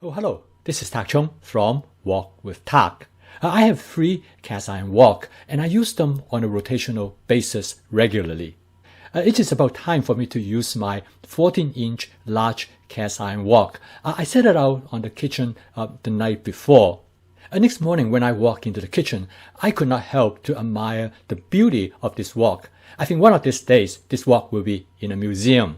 Oh, hello. This is Tak Chung from Wok with Tak. I have 3 cast iron wok and I use them on a rotational basis regularly. It is about time for me to use my 14-inch large cast iron wok. I set it out on the kitchen the night before. Next morning when I walked into the kitchen, I could not help to admire the beauty of this wok. I think one of these days, this wok will be in a museum.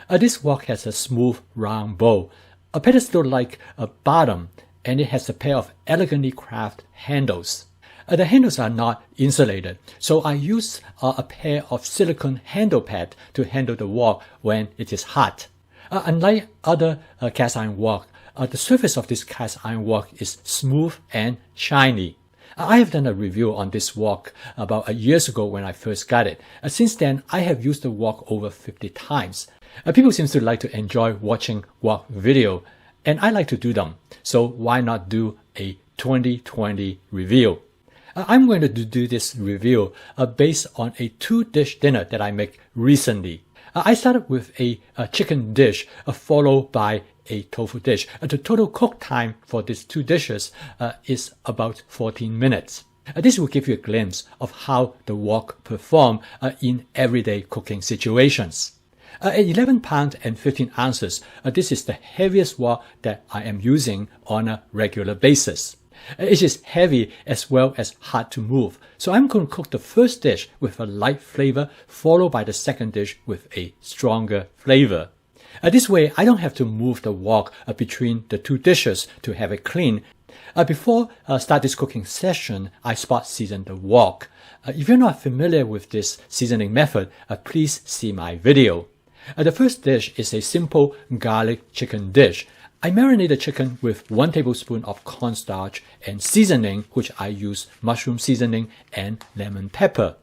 This wok has a smooth round bowl, a pedestal-like bottom, and it has a pair of elegantly crafted handles. The handles are not insulated, so I use a pair of silicone handle pads to handle the wok when it is hot. Unlike other cast iron wok, the surface of this cast iron wok is smooth and shiny. I have done a review on this wok about years ago when I first got it. Since then, I have used the wok over 50 times. People seem to like to enjoy watching wok video, and I like to do them. So why not do a 2020 review? I'm going to do this review based on a 2-dish dinner that I make recently. I started with a chicken dish followed by a tofu dish. The total cook time for these 2 dishes is about 14 minutes. This will give you a glimpse of how the wok perform in everyday cooking situations. At 11 pounds and 15 ounces, this is the heaviest wok that I am using on a regular basis. It is heavy as well as hard to move, so I'm going to cook the first dish with a light flavor, followed by the second dish with a stronger flavor. This way, I don't have to move the wok between the 2 dishes to have it clean. Before start this cooking session, I spot season the wok. If you're not familiar with this seasoning method, please see my video. The first dish is a simple garlic chicken dish. I marinate the chicken with 1 tablespoon of cornstarch and seasoning, which I use mushroom seasoning and lemon pepper.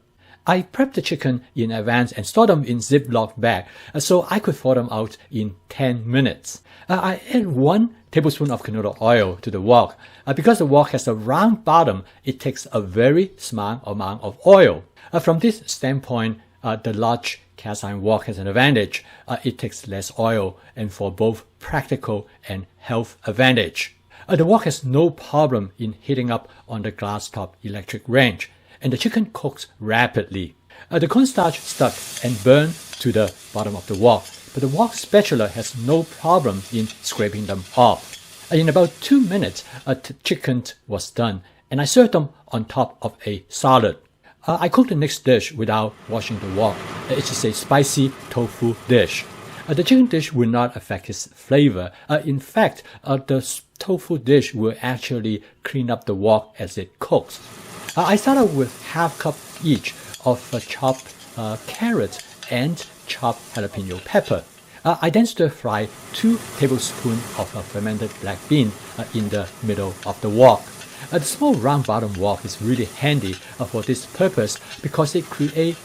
I prep the chicken in advance and store them in Ziploc bag so I could thaw them out in 10 minutes. I add 1 tablespoon of canola oil to the wok. Because the wok has a round bottom, it takes a very small amount of oil. From this standpoint, the large cast iron wok has an advantage. It takes less oil, and for both practical and health advantage. The wok has no problem in heating up on the glass top electric range, and the chicken cooks rapidly. The cornstarch stuck and burned to the bottom of the wok, but the wok spatula has no problem in scraping them off. In about 2 minutes, the chicken was done, and I served them on top of a salad. I cooked the next dish without washing the wok. It is a spicy tofu dish. The chicken dish will not affect its flavor. In fact, the tofu dish will actually clean up the wok as it cooks. I started with ½ cup each of chopped carrot and chopped jalapeno pepper. I then stir fry 2 tablespoons of fermented black bean in the middle of the wok. The small round bottom wok is really handy for this purpose because it creates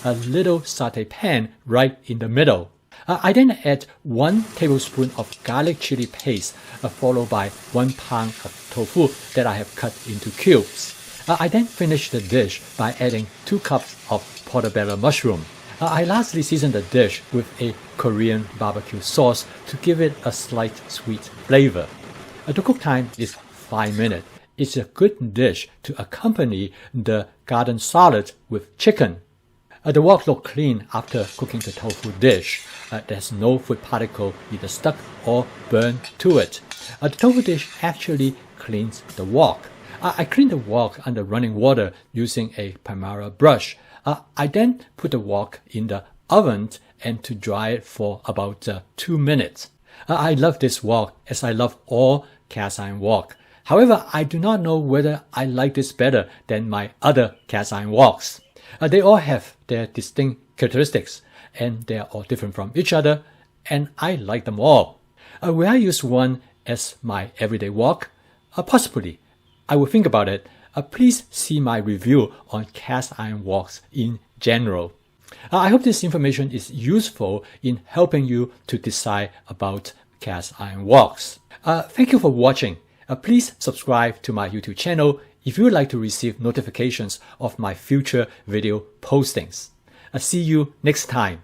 a little satay pan right in the middle. I then add 1 tablespoon of garlic chili paste followed by 1 pound of tofu that I have cut into cubes. I then finish the dish by adding 2 cups of portobello mushroom. I lastly season the dish with a Korean barbecue sauce to give it a slight sweet flavor. The cook time is 5 minutes. It's a good dish to accompany the garden salad with chicken. The wok looks clean after cooking the tofu dish. There's no food particle either stuck or burned to it. The tofu dish actually cleans the wok. I clean the wok under running water using a Primera brush. I then put the wok in the oven and to dry it for about 2 minutes. I love this wok as I love all cast iron wok. However, I do not know whether I like this better than my other cast iron woks. They all have their distinct characteristics, and they are all different from each other, and I like them all. Will I use one as my everyday wok? Possibly. I will think about it. Please see my review on cast iron woks in general. I hope this information is useful in helping you to decide about cast iron woks. Thank you for watching. Please subscribe to my YouTube channel if you would like to receive notifications of my future video postings. See you next time.